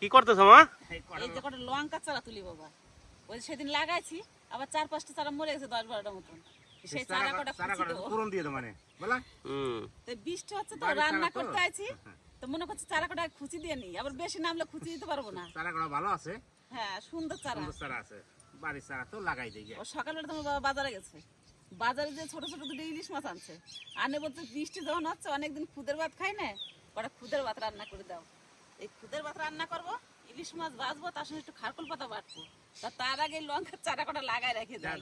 কি করতেছো মা? এই যে কটা লঙ্কা চারা তুলি বাবা, ওই সেদিন লাগাইছি, আবার 4-5টা চারা মরে গেছে, 10-12টার মতন। সেই চারা কটা পুরন দিয়ে দাও মানে বলা। তো বৃষ্টি হচ্ছে তো, রান্না করতে আইছি, তো মনে করছি চারা কটা খুঁচি দিয়ে নি, আবার বেশি নামলে খুঁচি দিতে পারবো না। চারা কটা ভালো আছে, হ্যাঁ সুন্দর চারা আছে, বাড়ির চারা তো লাগাই দেই। ও সকালবেলা তোমার বাবা বাজারে গেছে, বাজারে যে ছোট ছোট দুটো ইলিশ মাছ আনছে, আনে বলতে বৃষ্টি যখন হচ্ছে অনেকদিন খুদের ভাত খাই না, কটা খুদের ভাত রান্না করে দাও। এই খুদের ভাত রান্না করবো, ইলিশ মাছ ভাজবো, তার সঙ্গে একটু খারকুল পাতা বাটবো, তার আগে লঙ্কার চারা কটা লাগাই রেখে দেয়।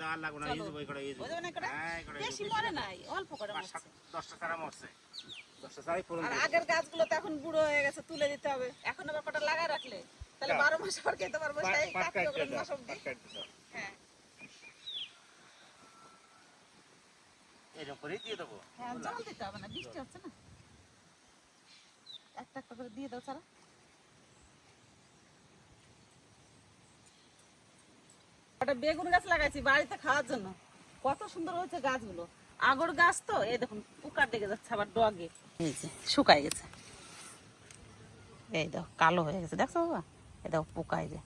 বেশি মরে নাই, অল্প করে মরছে। 10টা চারা মরছে, 10টা চারাই পুরন। আর আগের গাছগুলো তো এখন বুড়ো হয়ে গেছে, তুলে দিতে হবে। এখন আবার কটা লাগাই রাখলে তাহলে 12 মাস আবার খেতে পারবো, সেই কার্তিক মাস অবধি। হ্যাঁ এরকম করেই দিয়ে দেবো। হ্যাঁ, জল দিতে হবে না, বৃষ্টি হচ্ছে না। একটা একটা করে দিয়ে দাও চারা। একটা বেগুন গাছ লাগাইছি বাড়িতে খাওয়ার জন্য, কত সুন্দর হয়েছে গাছগুলো। আগর গাছ তো, এই দেখুন পোকা লেগে যাচ্ছে, আবার ডগে এই যে শুকায় গেছে, এই দাও কালো হয়ে গেছে, দেখছো বাবা, এই দাও পোকায় যে।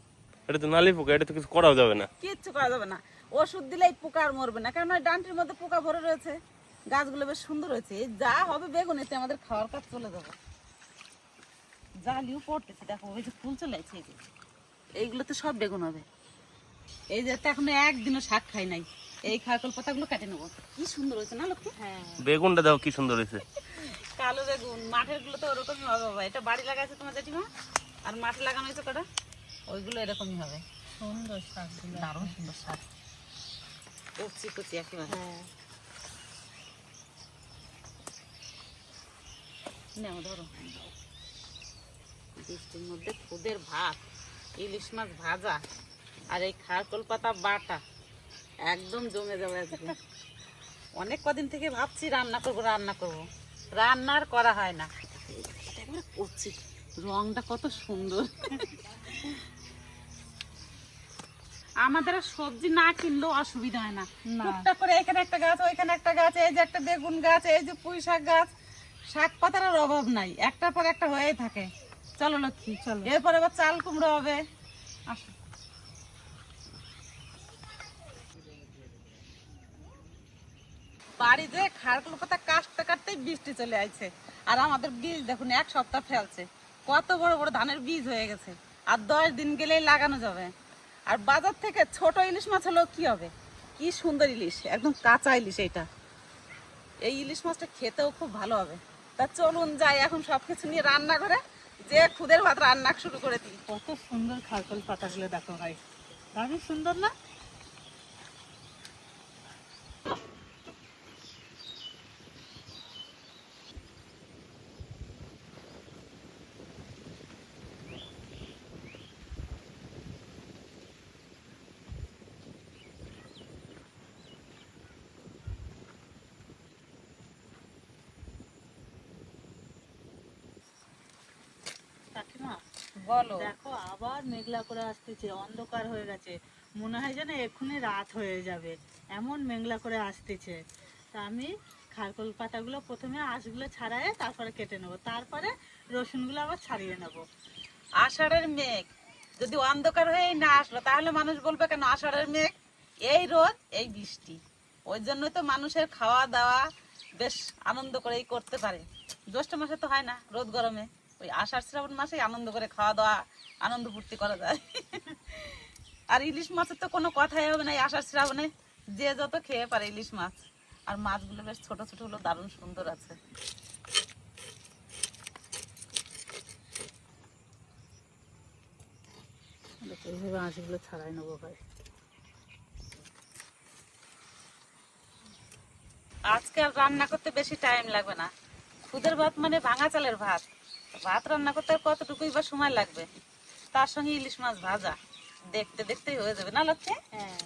এটা তো নালি পোকা, এটা তো কিছু করাও যাবে না। কিচ্ছু করা যাবে না, ওষুধ দিলেই পোকা আর মরবে না, কারণ ওই ডান্টির মধ্যে পোকা ভরে রয়েছে। গাছগুলো বেশ সুন্দর হয়েছে, এই যা হবে বেগুন, এতে আমাদের খাওয়ার কাজ চলে যাবে। জালিও পড়তেছে, দেখো ওই যে ফুল চলে আছে, এই যে এইগুলোতে সব বেগুন হবে। এই যে এখন একদিনও শাক খাই নাই, এই খারকল পাতাগুলো কেটে নেবো। কি সুন্দর হয়েছে না লক্ষ্মী? হ্যাঁ বেগুনটা দাও কি সুন্দর হয়েছে। কালো বেগুন, মাঠের গুলো তো ওরকমই হবে বাবা। এটা বাড়ি লাগাইছে তোমার জেঠিমা, আর মাঠে লাগানো হয়েছে কটা, ওইগুলো এরকমই হবে। সুন্দর শাকগুলো, দারুণ সুন্দর শাক, কচি কচি একেবারে। হ্যাঁ নাও ধরো। বৃষ্টির মধ্যে খুদের ভাত, ইলিশ মাছ ভাজা, আর এই খারকল পাতা বাটা, একদম জমে যাবে আজকে। অনেক কদিন থেকে ভাবছি রান্না করব, রান্নার করা হয় না। করছি, রংটা কত সুন্দর। আমাদের সবজি না কিনলেও অসুবিধা হয় না, টুকটাক করে এখানে একটা গাছ, ওইখানে একটা গাছ, এই যে একটা বেগুন গাছ, এই যে পুঁই শাক গাছ, শাক পাতার অভাব নাই, একটার পর একটা হয়েই থাকে। চলো লক্ষ্মী চলো, এরপরে আবার চাল কুমড়ো হবে। আসো, বাড়িতে খারকুল পাতা কাটতে কাটতেই বৃষ্টি চলে আসছে, আর আমাদের বীজ দেখুন 1 সপ্তাহ ফেলছে, কত বড় বড় ধানের বীজ হয়ে গেছে, আর 10 দিন গেলেই লাগানো যাবে। আর বাজার থেকে ছোট ইলিশ মাছ হলেও কি হবে, কি সুন্দর ইলিশ, একদম কাঁচা ইলিশ। এইটা, এই ইলিশ মাছটা খেতেও খুব ভালো হবে। তা চলুন যাই এখন সবকিছু নিয়ে রান্না করে, যে খুদের ভাত রান্না শুরু করে দিই। কত সুন্দর খারকল পাতাগুলো দেখো ভাই, দারুণ সুন্দর না? কাকিমা বলো। দেখো আবার মেঘলা করে আসতেছে, অন্ধকার হয়ে গেছে, মনে হয় যেন এক্ষুনি রাত হয়ে যাবে, এমন মেঘলা করে আসতেছে। তা আমি খারকল পাতাগুলো প্রথমে আঁশগুলো ছাড়াই তারপরে কেটে নেবো, তারপরে রসুনগুলো আবার ছাড়িয়ে নেবো। আষাঢ়ের মেঘ যদি অন্ধকার হয়ে না আসলো, তাহলে মানুষ বলবে কেন আষাঢ়ের মেঘ, এই রোদ এই বৃষ্টি। ওই জন্যই তো মানুষের খাওয়া দাওয়া বেশ আনন্দ করেই করতে পারে। জ্যৈষ্ঠ মাসে তো হয় না, রোদ গরমে, ওই আষাঢ় শ্রাবণ মাসেই আনন্দ করে খাওয়া দাওয়া আনন্দ ফুর্তি করা যায়। আর ইলিশ মাছের তো কোনো কথাই হবে না, এই আষাঢ় শ্রাবণে যে যত খেয়ে পারে ইলিশ মাছ। আর মাছগুলো বেশ ছোট ছোট হলো, দারুণ সুন্দর আছে। এইভাবে আঁশগুলো ছাড়াই নেবো ভাই। আজকে আর রান্না করতে বেশি টাইম লাগবে না, খুদের ভাত মানে ভাঙা চালের ভাত, ভাত রান্না করতে আর কতটুকুই বা সময় লাগবে, তার সঙ্গে ইলিশ মাছ ভাজা, দেখতে দেখতেই হয়ে যাবে না লক্ষ্মী? হ্যাঁ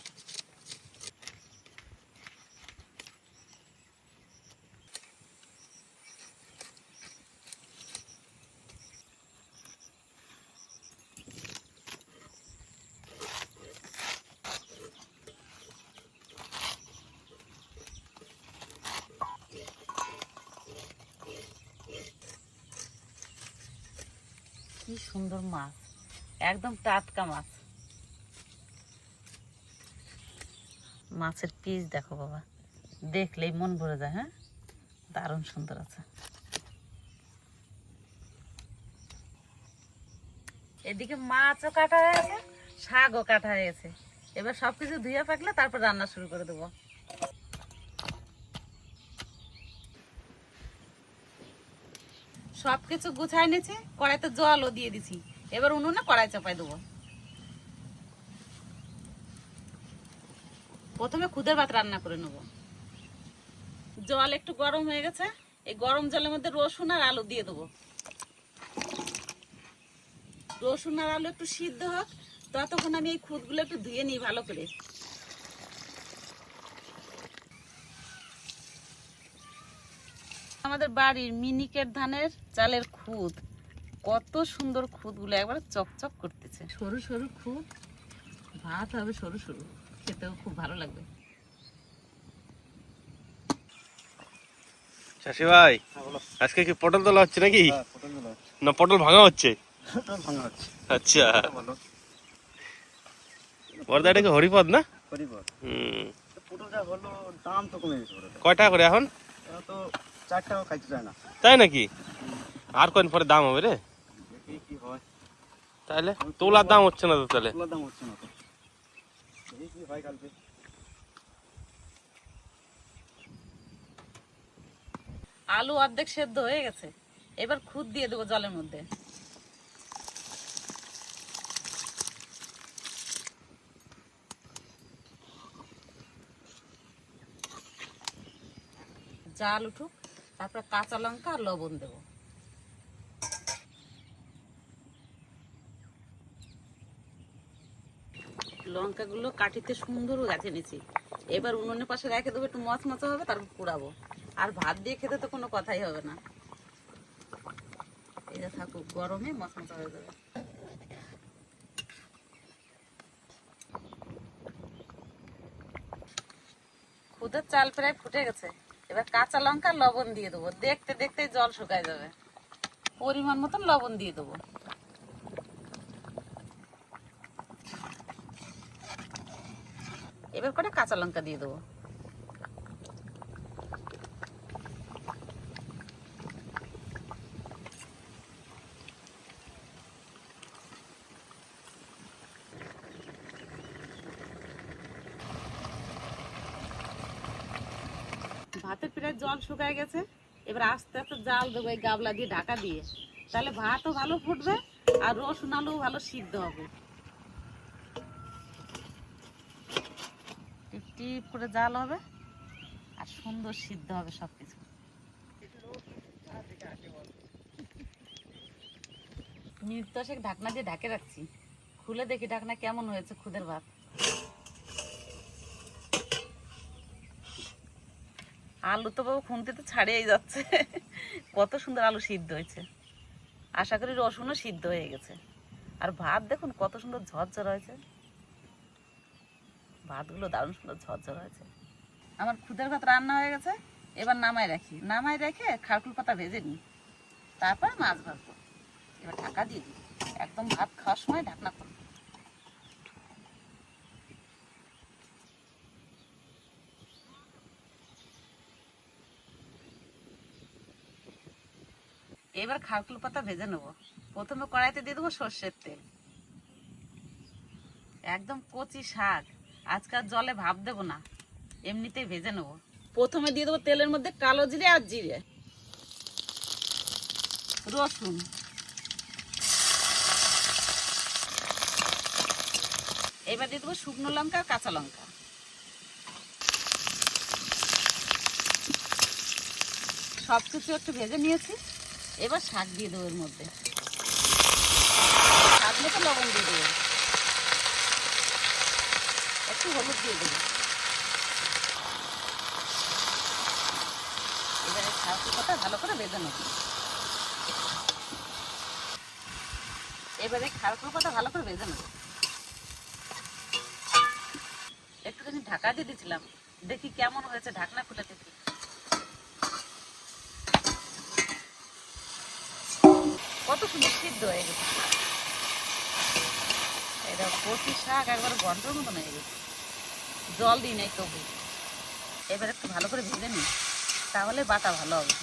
কি সুন্দর মাছ, একদম টাটকা মাছ। মাছের পিস দেখো বাবা, দেখলেই মন ভরে যায়। হ্যাঁ, দারুণ সুন্দর আছে। এদিকে মাছও কাটা হয়ে গেছে, শাকও কাটা হয়ে গেছে। এবার সবকিছু ধুয়ে পাকলে তারপর রান্না শুরু করে দেবো। সবকিছু গুছাই নিয়েছি, কড়াইতে জলও দিয়ে দিছি। এবার উনুনে কড়াই চাপাই দেবো। প্রথমে খুদের ভাত রান্না করে নেব। জল একটু গরম হয়ে গেছে, এই গরম জলের মধ্যে রসুন আর আলু দিয়ে দেবো। রসুন আর আলু একটু সিদ্ধ হোক, ততক্ষণ আমি এই খুদগুলো একটু ধুয়ে নিই ভালো করে। আমাদের বাড়ির মিনিকেট ধানের চালের খুদ, কত সুন্দর খুদগুলো একবার চকচক করতেছে। সরু সরু খুদ, ভাত হবে সরু সরু, খেতেও খুব ভালো লাগবে। চাষি ভাই, আজকে কি পটল তোলা হচ্ছে নাকি? না পটল ভাঙা হচ্ছে? আচ্ছা, বর্দা এটা কি হরিপদ না? হুম, কয় টাকা করে এখন? তাই নাকি? আর কদিন পরে দাম হবে রে? তাহলে তোলার দাম হচ্ছে না তো? তাহলে আলু অর্ধেক সেদ্ধ হয়ে গেছে, এবার খুদ দিয়ে দেবো জলের মধ্যে। জাল উঠুক, তারপর কাঁচা লঙ্কা আর লবণ দেব। লঙ্কাগুলো কাটিতে সুন্দর গাছে নিয়েছি। এবার উনুনের পাশে রেখে দেবো, একটু মচমচা হবে, তারপর পুড়াবো। আর ভাত দিয়ে খেতে তো কোনো কথাই হবে না। এটা থাকুক, গরমে মচমচা হয়ে যাবে। খুদের চাল প্রায় ফুটে গেছে, এবার কাঁচা লঙ্কা লবণ দিয়ে দেবো। দেখতে দেখতে জল শুকায় যাবে। পরিমাণ মতন লবণ দিয়ে দেবো। এবার করে কাঁচা লঙ্কা দিয়ে দেবো। ভাতের প্রায় জল শুকায় গেছে, এবার আস্তে আস্তে জাল দেবো এই গাবলা দিয়ে ঢাকা দিয়ে। তাহলে ভাতও ভালো ফুটবে আর রসুন আলু ভালো সিদ্ধ হবে। টিপ টিপ করে জাল হবে আর সুন্দর সিদ্ধ হবে সবকিছু। মিনিট 10 ঢাকনা দিয়ে ঢাকে রাখছি, খুলে দেখি ঢাকনা কেমন হয়েছে খুদের ভাত। আলু তো বাবু খুন্তিতে ছাড়িয়েই যাচ্ছে, কত সুন্দর আলু সিদ্ধ হয়েছে। আশা করি রসুনও সিদ্ধ হয়ে গেছে। আর ভাত দেখুন কত সুন্দর ঝরঝর হয়েছে, ভাতগুলো দারুণ সুন্দর ঝরঝর হয়েছে। আমার খুদের ভাত রান্না হয়ে গেছে, এবার নামাই রাখি। নামাই রেখে খারকুল পাতা ভেজে নিই, তারপর মাছ ভাজবো। এবার ঢাকা দিয়ে দিই, একদম ভাত খাওয়ার সময় ঢাকনা করবো। এবার খারকুল পাতা ভেজে নেবো। প্রথমে কড়াইতে দিয়ে দেবো সর্ষের তেল, একদম কচি শাক, আজকাল জলে ভাপ দেবো না, এমনিতেই ভেজে নেবো। প্রথমে দিয়ে দেবো তেলের মধ্যে কালো জিরে আর জিরে, রসুন, এবার দিয়ে দেবো শুকনো লঙ্কা আর কাঁচা লঙ্কা। সবকিছু একটু ভেজে নিয়েছি, এবার শাক দিয়ে দেবো এর মধ্যে। শাক মতো লবণ দিয়ে দেবো, একটু হলুদ দিয়ে দেবো। এবারে খারকুল পাতা ভালো করে ভেজে নেব। এবারে খারকুল পাতা ভালো করে ভেজে নেব। একটুখানি ঢাকা দিয়ে দিয়েছিলাম, দেখি কেমন হয়েছে, ঢাকনা খুলে দেখি। কত সুন্দর সিদ্ধ হয়ে গেছে। এটা কচি শাক একবার ঘন্টার মতন হয়ে গেছে, জল দিই নাই তবু। এবার একটু ভালো করে ভেজে নিই, তাহলে বাটা ভালো হবে।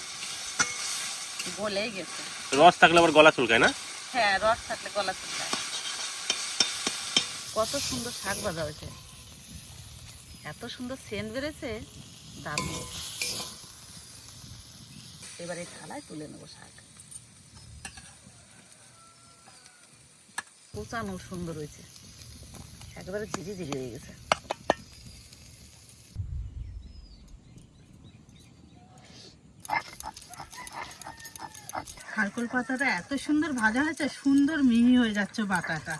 গলেই গেছে। রস থাকলে আবার গলা চুলকায় না? হ্যাঁ, রস থাকলে গলা চুলকায়। কত সুন্দর শাক ভাজা হয়েছে, এত সুন্দর সেন্ট বেড়েছে, দারুণ। এবার এই থালায় তুলে নেবো শাক। কোচানো সুন্দর হয়েছে, একেবারে ঝিরি ঝিরি হয়ে গেছে। খারকোল পাতাটা এত সুন্দর ভাজা হয়েছে, সুন্দর মিহি হয়ে যাচ্ছে বাটাটা।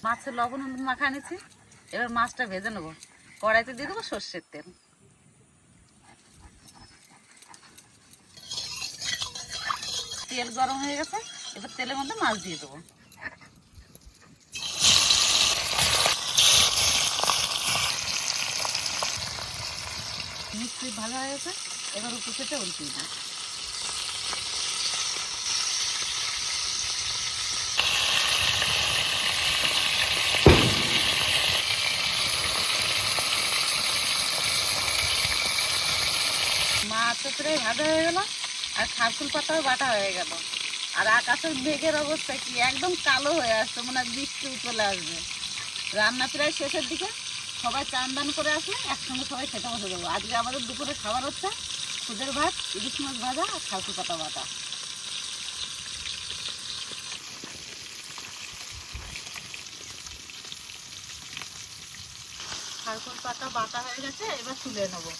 মাছের লবণ হলুদ মাখা এনেছি, এবার মাছটা ভেজে নেবো। কড়াইতে দিয়ে দেবো সর্ষের তেল। তেল গরম হয়ে গেছে, এবার তেলের মধ্যে মাছ দিয়ে দেবো। মিষ্টি ভাজা হয়ে গেছে, এবার উপর থেকে উল্টিয়ে দিই। মাছ প্রায় ভাজা হয়ে গেল, আর খারকুল পাতাও বাটা হয়ে গেল, আর আকাশের মেঘের অবস্থা কি একদম কালো হয়ে আসছে, মনে হয় বৃষ্টি চলে আসবে। রান্না প্রায় শেষের দিকে, সবাই চান দান করে আসলে একসঙ্গে সবাই খেতে বসে যাবো। আজকে আমাদের দুপুরে খাবার হচ্ছে খুদের ভাত, ইলিশ মাছ ভাজা আর খারকুল পাতা বাটা। খারকোল পাতা বাটা হয়ে গেছে, এবার তুলে নেবো।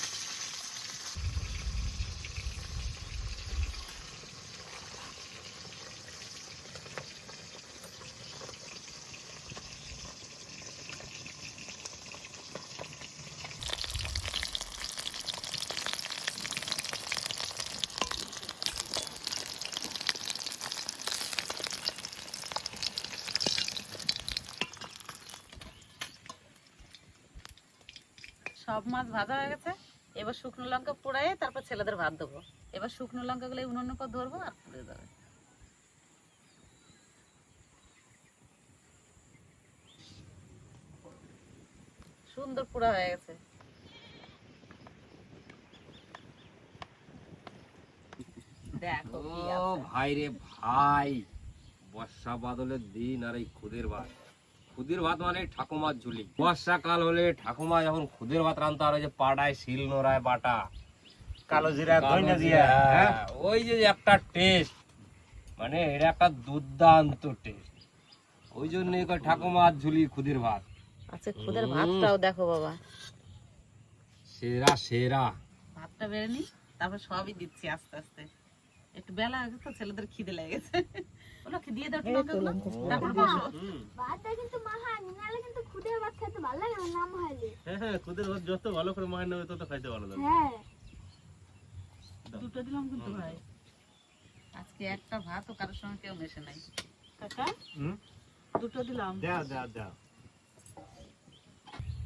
সব মাছ ভাজা হয়ে গেছে, এবার শুকনো লঙ্কা পোড়াই তারপর ছেলেদের ভাত দেবো। এবার শুকনো লঙ্কাগুলো উনুনের পর ধরবো আর পুড়ে দেবে। সুন্দর পোড়া হয়ে গেছে। দেখো কি ও আছে। ভাই রে ভাই, বর্ষা বাদলের দিন আর এই খুদের ভাত। খুদের ভাত মানে ঠাকুমার ঝুলি। বর্ষাকাল হলে ঠাকুমা যখন খুদের ভাত রান্তা, আর ওই যে পাড়ায় শিল নোড়ায় বাটা কালো জিরা ধইনা কালো দিয়া, জিরা, হ্যাঁ? ওই যে একটা টেস্ট, মানে এটা একটা দুর্দান্ত টেস্ট। ওই জন্যই কয় ঠাকুমার ঝুলি খুদের ভাত। আচ্ছা, খুদের ভাতটাও দেখো বাবা, সেরা সেরা। ভাতটা বেড়ে নি, তারপর সবই দিচ্ছি আস্তে আস্তে। একটু বেলা হয়ে গেছে তো, ছেলেদের খিদে লেগে গেছে। বলো কি দিয়ে দাও লঙ্কাগুলো, তারপর বসো। ভাতটা কিন্তু মাখানি, নাহলে কিন্তু খুদের ভাত খেতে ভালো লাগে না, না মাখাইলে। হ্যাঁ, খুদের ভাত যত ভালো করে মাখানো হবে তত খাইতে ভালো লাগে। হ্যাঁ, দুটো দিলাম কিন্তু ভাই। আজকে একটা ভাতও কারোর সঙ্গে কেউ মেশে নাই। কাকা হুম, দুটো দিলাম। দাও দাও দাও।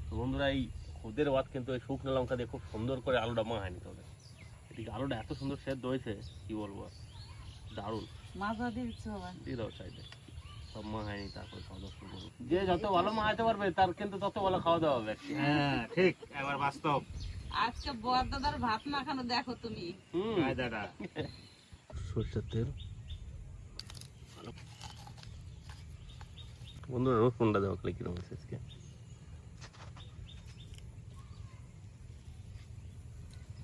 তো বন্ধুরা, এই খুদের ভাত কিন্তু এই শুকনো লঙ্কা দিয়ে খুব সুন্দর করে আলুটা মাখায় নিতে হবে। এদিকে আলুটা এত সুন্দর সেদ্ধ হয়েছে, কি বলবো আর, দারুণ। মাছ ভাত দিয়ে দিচ্ছি বাবা। দিয়ে দাও সাইডে, সব মাখায়নি তারপর খাওয়া দাওয়া শুরু করবো। যে যত ভালো মাখাতে পারবে তার কিন্তু তত ভালো খাওয়া দাওয়া হবে। হ্যাঁ ঠিক, এবার বাস্তব। আজকে বর দাদার ভাত মাখানো দেখো তুমি। হুম, দাদা সরষের তেল। বন্ধুরা রসুনটা দেওয়া খেলে কিরকম হয়েছে আজকে।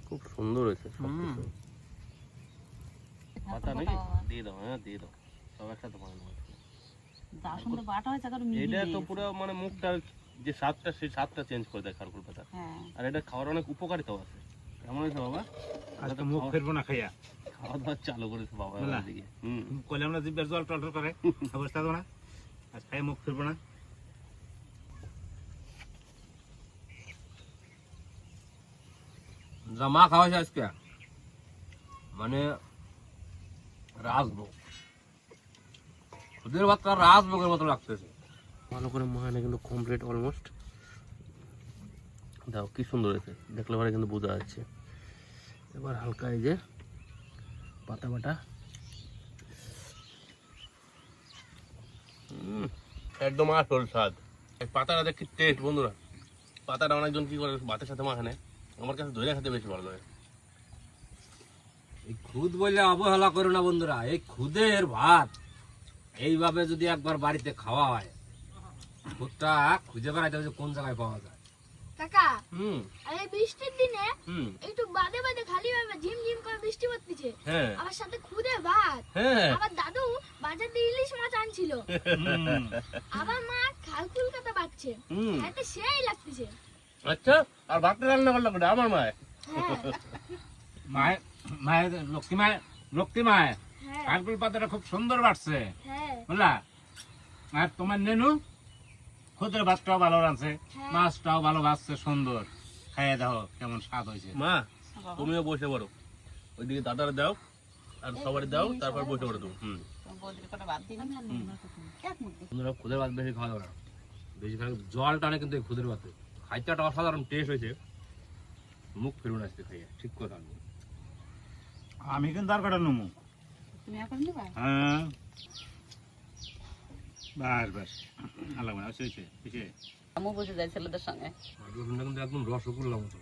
খুব সুন্দর হয়েছে সবকিছু। পাতা নাকি দিয়ে দাও, হ্যাঁ দিয়ে দাও, সব একসাথে বানানো হয়েছে। যা সুন্দর বাটা হয়েছে, এখন মিহি এটা হয়ে তো গেছে। পুরো মানে মুখটার যে স্বাদটা, সেই স্বাদটা চেঞ্জ করে দেয় খারকুল পাতা। হ্যাঁ, আর এটা খাওয়ার অনেক উপকারিতাও আছে। কেমন হয়েছে বাবা? আজকে মুখ ফেরবো না খাইয়া, খাওয়া দাওয়া চালু করেছে বাবা বুঝলা? দিকে। হুম, কইলাম না জিব্বার জল টলটল করে, অবস্থা তো না, আজ খাইয়া মুখ ফেরবো না। জামা খাওয়া যায় আজকে, মানে রাজভোগ। খুদের ভাতটা রাজভোগের মতো লাগতেছে। ভালো করে মাখানো কিন্তু কমপ্লিট অলমোস্ট। দাও কি সুন্দর হয়েছে, দেখলে পরে কিন্তু বোঝা যাচ্ছে। এবার হালকা এই যে পাতা বাটা, একদম আসল স্বাদ। এই পাতাটা দেখি টেস্ট বন্ধুরা, পাতাটা অনেকজন কি করে ভাতের সাথে মাখানে, আমার কাছে ধরে খেতে বেশি ভালো লাগে। এই খুদ বলে অবহেলা করো না বন্ধুরা, এই খুদের ভাত এইভাবে যদি একবার বাড়িতে খাওয়া হয়, খুদটা খুঁজে বেড়াইতে হবে যে কোন জায়গায় পাওয়া যায়। কাকা হুম আর এই বৃষ্টির দিনে হুম একটু বাদে বাদে খালি ভাবে ঝিমঝিম করে বৃষ্টি পড়তেছে, হ্যাঁ আবার সাথে খুদে ভাত, হ্যাঁ আবার দাদু বাজার দিয়ে ইলিশ মাছ আনছিল, আবার মা খালকুল কাটা বাচ্ছে, হুম খাইতে সেই লাগতেছে। আচ্ছা, আর ভাতটা রান্না করলাম কোথায়? আমার মায়। হ্যাঁ মায়ের মায়ের লক্ষ্মী মায়ের হ্যাঁ কালকুল পাতাটা খুব সুন্দর বাড়ছে হ্যাঁ বুঝলা। আর তোমার নেনু খুদের ভাতটাও ভালো রাঁধছে, হ্যাঁ। মাছটাও ভালো ভাজছে, সুন্দর। খাইয়ে দাও কেমন স্বাদ হয়েছে। মা তুমিও বসে পড়ো, ওইদিকে দাদারে দাও আর সবারই দাও, তারপর বসে পড়ো তুমি। হুম বৌদির কটা বাদ দিন, এক মুখ দিন। বন্ধুরা খুদের ভাত বেশি খাওয়া যাবে না, বেশি খাওয়া জল টানে কিন্তু এই খুদের ভাতে। খাইতে একটা অসাধারণ টেস্ট হয়েছে, মুখ ফেরুন আসতে খাইয়া ঠিক কথা। আমি কিন্তু আর কটা নেবো। তুমি এখন নিবা? হ্যাঁ বাস বাস ভালো মানে হয়েছে। আমু বসে যায় ছেলেদের সঙ্গে। রসুনটা কিন্তু একদম রসগোল্লা মতো।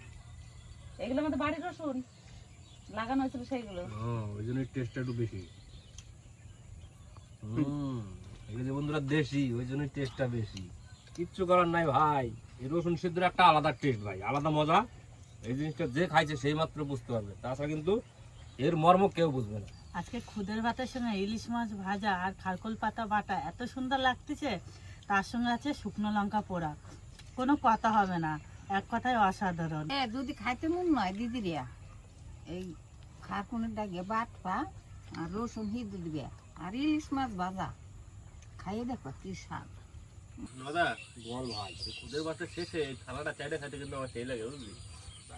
এগুলো আমাদের বাড়ির রসুন লাগানো হয়েছিল সেইগুলো। ওই জন্য টেস্টটা একটু বেশি। এগুলো যে বন্ধুরা দেশি, ওই জন্য টেস্টটা বেশি। কিচ্ছু করার নাই ভাই, এই রসুন সিদ্ধর একটা আলাদা টেস্ট ভাই, আলাদা মজা। এই জিনিসটা যে খাইছে সেই মাত্র বুঝতে পারবে, তাছাড়া কিন্তু এর মর্ম কেউ বুঝবে না। আজকে খুদের ভাতের সঙ্গে ইলিশ মাছ ভাজা আর খারকোল পাতা বাটা এত সুন্দর লাগতেছে, তার সঙ্গে আছে শুকনো লঙ্কা পোড়া, কোনো কথা হবে না, এক কথায় অসাধারণ। যদি খাইতে মন নয় দিদিরা, এই খারকুনের ডাকে বাটপা আর রসুন হিঁদু দিবে আর ইলিশ মাছ ভাজা খাইয়ে দেখো কি স্বাদ। দাদা বল ভাই, এই খুদের ভাতের শেষে এই থালাটা চাইটা খাইতে কিন্তু আমার সেই লাগে বুঝলি।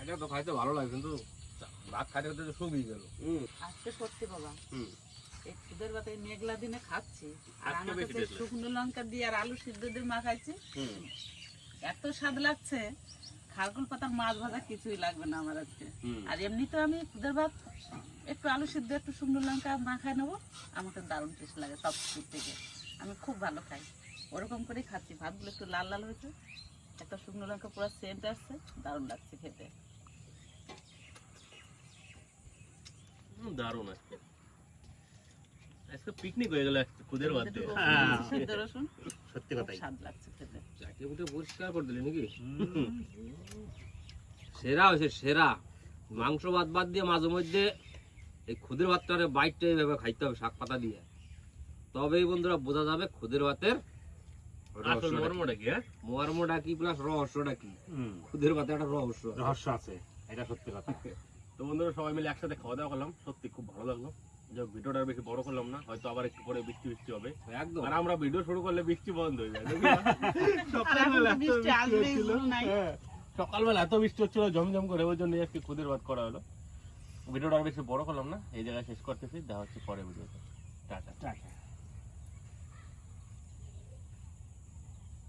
এটা তো খাইতে ভালো লাগে, কিন্তু ভাত খাইতে খাইতে তো শুকিয়ে গেল। আজকে সত্যি বাবা, হুম এই খুদের ভাতে মেঘলা দিনে খাচ্ছি, আর আজকে আমার বেশি কাছে taste শুকনো লঙ্কা দিয়ে আর আলু সিদ্ধ দিয়ে মাখাইছি, হুম এত স্বাদ লাগছে। খারকুল পাতার মাছ ভাজা কিছুই লাগবে না আমার আজকে। হুম আর এমনি তো আমি খুদের ভাত একটু আলু সিদ্ধ একটু শুকনো লঙ্কা মাখায় নেবো, আমাকে দারুণ টেস্ট লাগে সব কিছু থেকে। আমি খুব ভালো খাই, ওরকম করেই খাচ্ছি। ভাতগুলো একটু লাল লাল হয়েছে, একটা শুকনো লঙ্কা পুরো সেন্ট আসছে, দারুণ লাগছে খেতে। দারুণ। আজকে আজকে পিকনিক হয়ে গেল আজকে খুদের ভাত দিয়ে। সিদ্ধ রসুন সত্যি খুব কথাই। স্বাদ লাগছে খেতে। চাকরি উঠে পরিষ্কার করে দিলি নাকি? সেরা হয়েছে সেরা। মাংস ভাত বাদ দিয়ে মাঝে মধ্যে এই খুদের ভাতটারে বাইটটা এইভাবে খাইতে হবে শাক পাতা দিয়ে, তবেই বন্ধুরা বোঝা যাবে খুদের ভাতের আসল মর্মটা কি? হ্যাঁ মর্মটা কি প্লাস রহস্যটা কি। খুদের ভাতে একটা রহস্য আছে। রহস্য আছে, এটা সত্যি কথা। তো বন্ধুরা সবাই মিলে একসাথে খাওয়া দাওয়া করলাম, সত্যি খুব ভালো লাগলো। যাক ভিডিওটা আর বেশি বড় করলাম না, হয়তো আবার একটু পরে বৃষ্টি বৃষ্টি হবে। একদম আর আমরা ভিডিও শুরু করলে বৃষ্টি বন্ধ হয়ে যায়। বৃষ্টি আসবেই, ভুল নাই। সকালবেলা এত বৃষ্টি হচ্ছিল জমজম করে, ওই জন্য আজকে খুদের ভাত করা হলো। ভিডিওটা আর বেশি বড় করলাম না, এই জায়গায় শেষ করতেছি। দেখা হচ্ছে পরে ভিডিওতে। টাটা।